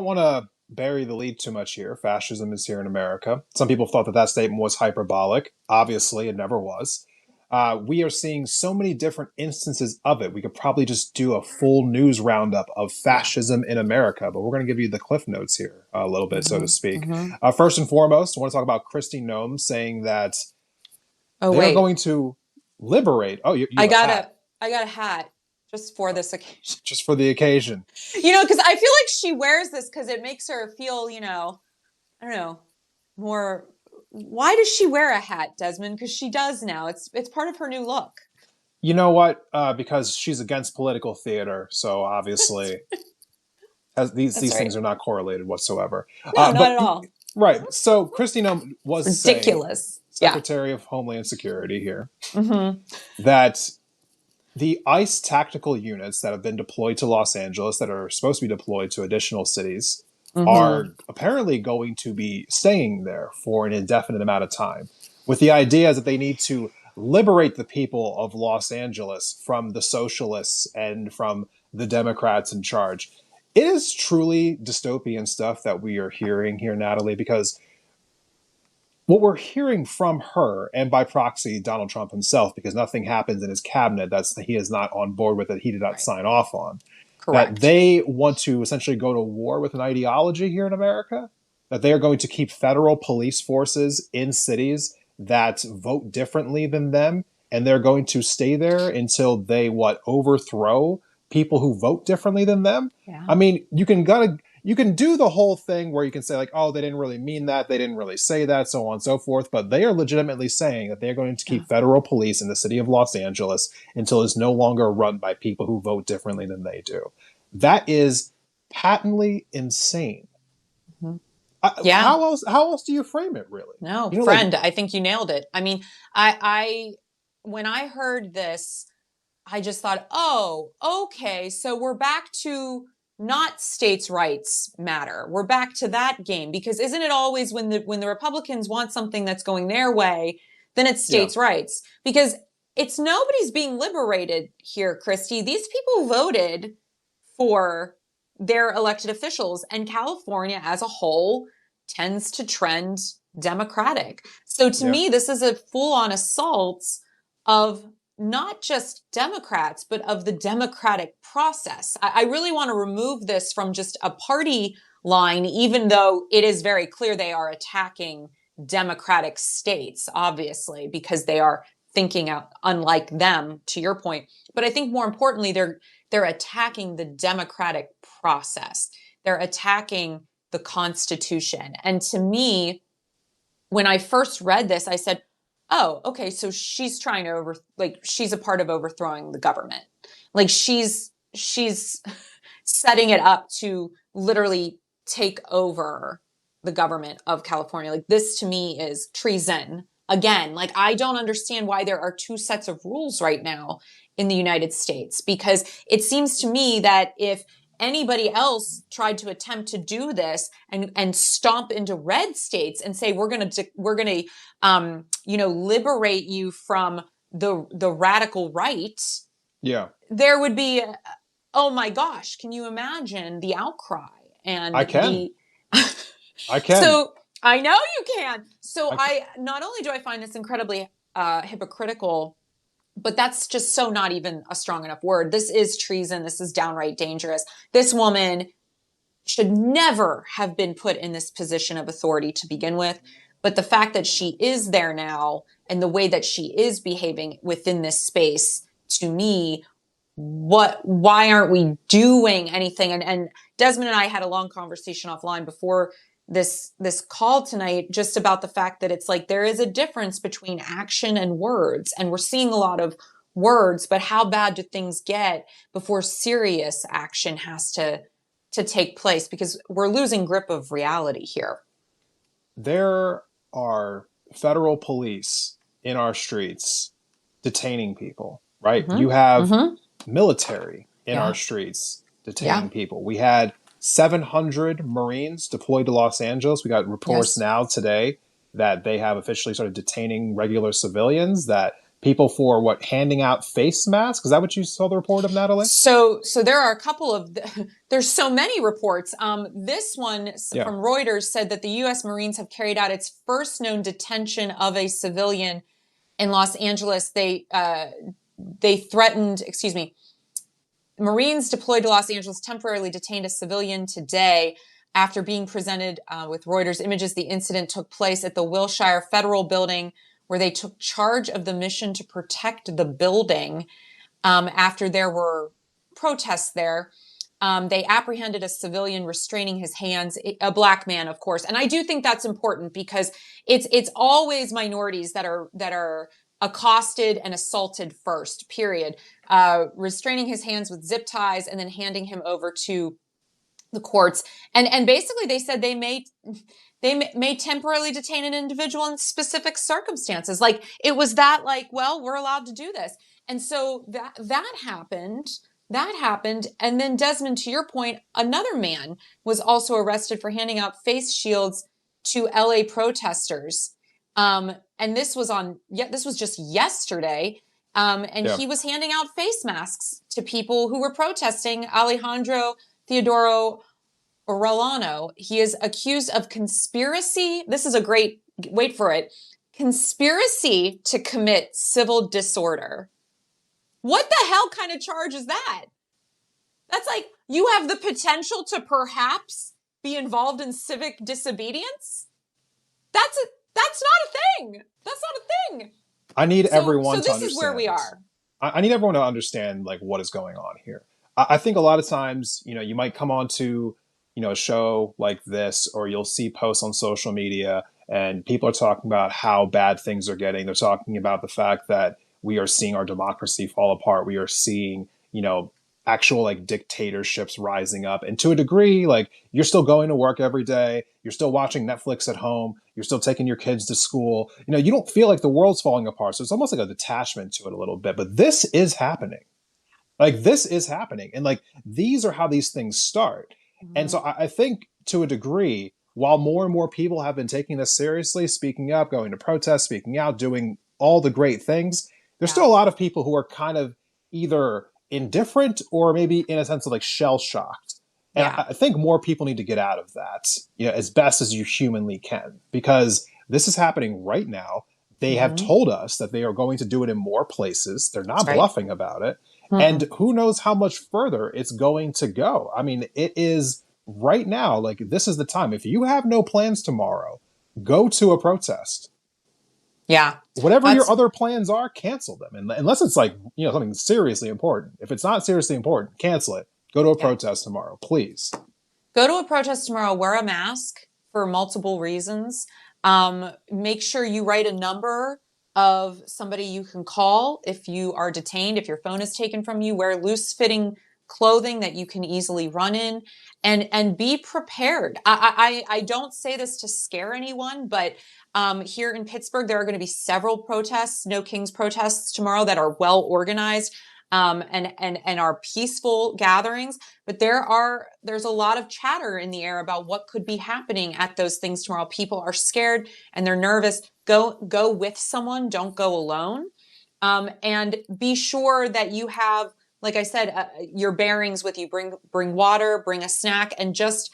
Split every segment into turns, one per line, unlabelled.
don't want to bury the lead too much here. Fascism is here in America. Some people thought that that statement was hyperbolic. Obviously, it never was. We are seeing so many different instances of it. We could probably just do a full news roundup of
Yeah.
fascism in America, but we're going to give you the cliff notes here a little bit, so to
hmm
speak.
hmm
First and foremost, I want to talk about Kristi Noem saying that
Oh
they are
wait,
going to liberate. Oh, you
I
have a
got
hat
a I got a hat just for this occasion.
just for the occasion.
Because I feel like she wears this because it makes her feel, I don't know, more. Why does she wear a hat, Desmond? Because she does now. It's part of her new look.
You know what? Because she's against political theater, so obviously as
That's
these things
right.
are not correlated whatsoever.
No, not
But
at all.
right, so Kristi Noem
It's
was saying,
ridiculous. Yeah.
Secretary of Homeland Security here,
hmm
that the ICE tactical units that have been deployed to Los Angeles, that are supposed to be deployed to additional cities, are
hmm
apparently going to be staying there for an indefinite amount of time, with the idea that they need to liberate the people of Los Angeles from the socialists and from the Democrats in charge. It is truly dystopian stuff that we are hearing here, Natalie, because what we're hearing from her, and by proxy Donald Trump himself, because nothing happens in his cabinet that's he is not on board with, that he did not
Right.
sign off on, that
Correct.
they want to essentially go to war with an ideology here in America, that they are going to keep federal police forces in cities that vote differently than them, and they're going to stay there until they overthrow people who vote differently than them.
Yeah.
I mean, you can do the whole thing where you can say like, oh, they didn't really mean that, they didn't really say that, so on and so forth, but they are legitimately saying that they're going to
Yeah.
keep federal police in the city of Los Angeles until it's no longer run by people who vote differently than they do. That is patently insane.
hmm Yeah.
How else do you frame it, really?
No,
Like,
friend, I think you nailed it. I mean, I when I heard this, I just thought, oh, okay, so we're back to not states' rights matter. We're back to that game because isn't it always when the Republicans want something that's going their way, then it's
yeah,
states' rights because it's nobody's being liberated here, Christy. These people voted for their elected officials, and California as a whole tends to trend Democratic. So to
yeah.
me, this is a full-on assault of not just Democrats, but of the democratic process. I really want to remove this from just a party line, even though it is very clear they are attacking democratic states, obviously, because they are thinking out unlike them, to your point. But I think more importantly, they're attacking the democratic process. They're attacking the Constitution. And to me, when I first read this, I said, oh, okay, so she's trying to she's a part of overthrowing the government. Like she's setting it up to literally take over the government of California. Like this to me is treason. Again, like I don't understand why there are two sets of rules right now in the United States because it seems to me that if anybody else tried to attempt to do this and stomp into red states and say we're going to liberate you from the radical right,
Yeah,
there would be oh my gosh, can you imagine the outcry
I
and
can.
the
I can.
so I know you can. So
I can.
I not only do I find this incredibly hypocritical, but that's just so not even a strong enough word. This is treason. This is downright dangerous. This woman should never have been put in this position of authority to begin with. But the fact that she is there now and the way that she is behaving within this space, to me, why aren't we doing anything? And Desmond and I had a long conversation offline before this call tonight just about the fact that it's like there is a difference between action and words, and we're seeing a lot of words, but how bad do things get before serious action has to take place, because we're losing grip of reality here.
There are federal police in our streets detaining people, right?
Mm-hmm.
You have
Mm-hmm.
military in our
Yeah.
streets
Yeah.
detaining people. We had 700 Marines deployed to Los Angeles. We got reports
Yes.
now today that they have officially started detaining regular civilians, that people for what, handing out face masks? Is that what you saw the report of, Natalie?
So there are a couple of there's so many reports. This one
Yeah.
from Reuters said that the U.S. Marines have carried out its first known detention of a civilian in Los Angeles. They threatened, excuse me, Marines deployed to Los Angeles temporarily detained a civilian today after being presented with Reuters images. The incident took place at the Wilshire Federal Building, where they took charge of the mission to protect the building after there were protests there. They apprehended a civilian restraining his hands, a black man, of course. And I do think that's important because it's always minorities that are accosted and assaulted first, period. Restraining his hands with zip ties and then handing him over to the courts. And basically they said they may temporarily detain an individual in specific circumstances. Like it was that like, well, we're allowed to do this. And so that happened. That happened. And then Desmond, to your point, another man was also arrested for handing out face shields to LA protesters. And this was just yesterday. And
Yeah.
he was handing out face masks to people who were protesting. Alejandro Theodoro Orellano. He is accused of conspiracy. This is a great, wait for it, conspiracy to commit civil disorder. What the hell kind of charge is that? That's like, you have the potential to perhaps be involved in civic disobedience? That's not a thing. That's not a thing.
I need everyone to
So this
understand.
is where we are.
I need everyone to understand like what is going on here. I think a lot of times, you might come on to, a show like this, or you'll see posts on social media and people are talking about how bad things are getting. They're talking about the fact that we are seeing our democracy fall apart. We are seeing, actual like dictatorships rising up. And to a degree, like you're still going to work every day. You're still watching Netflix at home. You're still taking your kids to school. You don't feel like the world's falling apart. So it's almost like a detachment to it a little bit. But this is happening. Like this is happening. And like these are how these things start. Mm-hmm. And so I think to a degree, while more and more people have been taking this seriously, speaking up, going to protest, speaking out, doing all the great things, there's still a lot of people who are kind of either indifferent or maybe in a sense of like shell shocked. And I think more people need to get out of that, as best as you humanly can, because this is happening right now. They have told us that they are going to do it in more places. They're not bluffing about it. And who knows how much further it's going to go. I mean, it is right now, like this is the time. If you have no plans tomorrow, go to a protest.
Yeah.
Whatever your other plans are, cancel them. And unless it's like, something seriously important. If it's not seriously important, cancel it. Go to a protest tomorrow, please.
Go to a protest tomorrow. Wear a mask for multiple reasons. Make sure you write a number of somebody you can call if you are detained, if your phone is taken from you. Wear loose-fitting clothing that you can easily run in, and be prepared. I don't say this to scare anyone, but here in Pittsburgh, there are going to be several protests, No Kings protests tomorrow that are well organized. And are peaceful gatherings, but there's a lot of chatter in the air about what could be happening at those things tomorrow. People are scared and they're nervous. Go with someone. Don't go alone. And be sure that you have, like I said, your bearings with you. Bring water, bring a snack, and just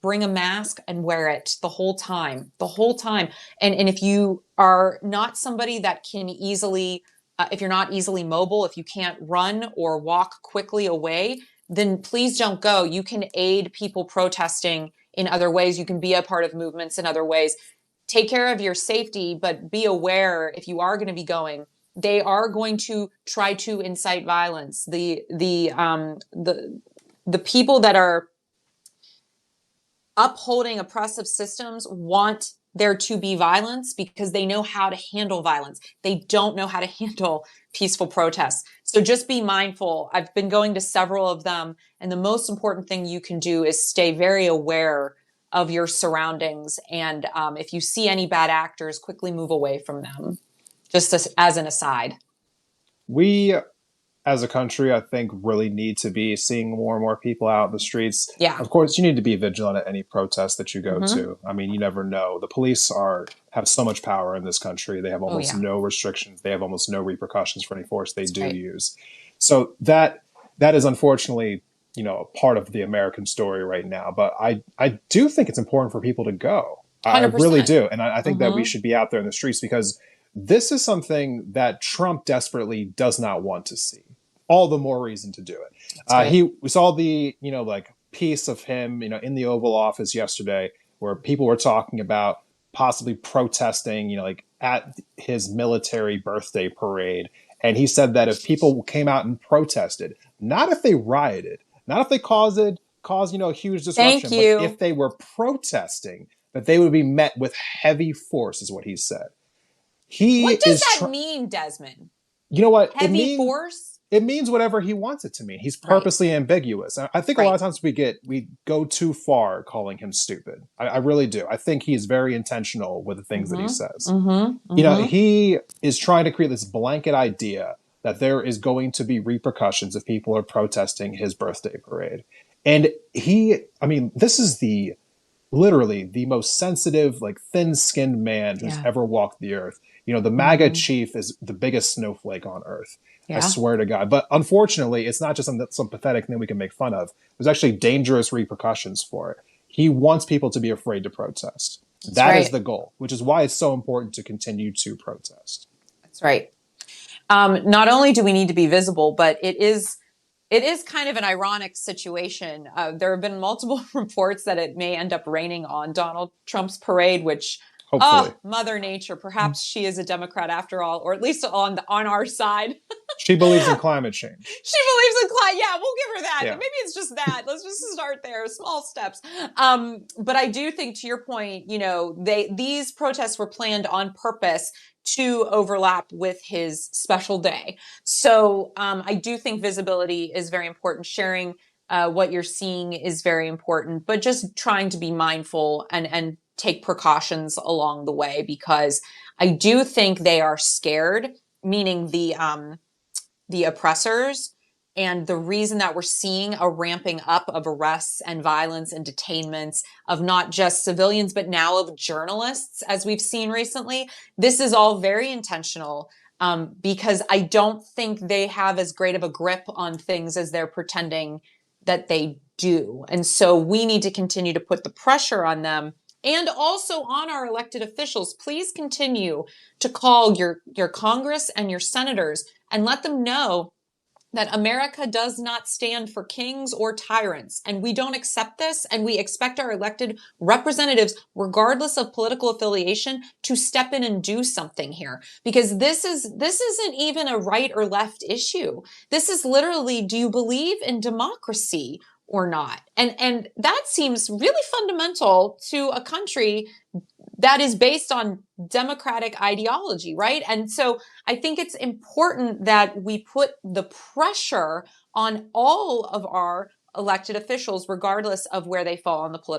bring a mask and wear it the whole time. And if you are not somebody that can easily if you're not easily mobile, if you can't run or walk quickly away, then please don't go. You can aid people protesting in other ways. You can be a part of movements in other ways. Take care of your safety, but be aware if you are going to be going, they are going to try to incite violence. The people that are upholding oppressive systems want there to be violence because they know how to handle violence. They don't know how to handle peaceful protests. So just be mindful. I've been going to several of them, and the most important thing you can do is stay very aware of your surroundings. And if you see any bad actors, quickly move away from them, just as an aside.
We as a country, I think really need to be seeing more and more people out in the streets.
Yeah.
Of course, you need to be vigilant at any protest that you go
Mm-hmm.
to. I mean, you never know. The police are have so much power in this country. They have
Oh,
almost
yeah.
no restrictions. They have almost no repercussions for any force they
That's
do
right.
use. So that is unfortunately, a part of the American story right now. But I do think it's important for people to go. I really
100%.
do. And I think that we
Mm-hmm.
should be out there in the streets because this is something that Trump desperately does not want to see. All the more reason to do it.
That's right.
We saw the like piece of him in the Oval Office yesterday where people were talking about possibly protesting like at his military birthday parade, and he said that if people came out and protested, not if they rioted, not if they caused a huge
Thank
disruption, but if
you.
they were protesting, that they would be met with heavy force, is what he said. He
What does
is
that mean, Desmond?
you know what
Heavy force?
it means whatever he wants it to mean. He's
Right.
purposely ambiguous. I think a lot
Right.
of times we go too far calling him stupid. I really do. I think he's very intentional with the things that he
Mm-hmm.
says.
Mm-hmm. Mm-hmm.
He is trying to create this blanket idea that there is going to be repercussions if people are protesting his birthday parade. And this is the literally the most sensitive, like thin-skinned man who's
Yeah.
ever walked the earth. The MAGA
Mm-hmm.
chief is the biggest snowflake on earth. I
Yeah.
swear to God. But unfortunately, it's not just some pathetic thing we can make fun of. There's actually dangerous repercussions for it. He wants people to be afraid to protest.
That's
That is
right.
the goal, which is why it's so important to continue to protest.
That's right. Not only do we need to be visible, but it is kind of an ironic situation. There have been multiple reports that it may end up raining on Donald Trump's parade, which,
Hopefully.
Mother Nature, perhaps she is a Democrat after all, or at least on our side.
She believes in climate change.
She believes in climate. Yeah, we'll give her that.
Yeah.
Maybe it's just that. Let's just start there. Small steps. But I do think, to your point, these protests were planned on purpose to overlap with his special day. So I do think visibility is very important. Sharing what you're seeing is very important, but just trying to be mindful and take precautions along the way, because I do think they are scared, meaning the oppressors. And the reason that we're seeing a ramping up of arrests and violence and detainments of not just civilians, but now of journalists, as we've seen recently, this is all very intentional, because I don't think they have as great of a grip on things as they're pretending that they do. And so we need to continue to put the pressure on them, and also on our elected officials. Please continue to call your Congress and your senators and let them know that America does not stand for kings or tyrants. And we don't accept this. And we expect our elected representatives, regardless of political affiliation, to step in and do something here. Because this isn't even a right or left issue. This is literally, do you believe in democracy or not? And that seems really fundamental to a country that is based on democratic ideology, right? And so I think it's important that we put the pressure on all of our elected officials, regardless of where they fall on the political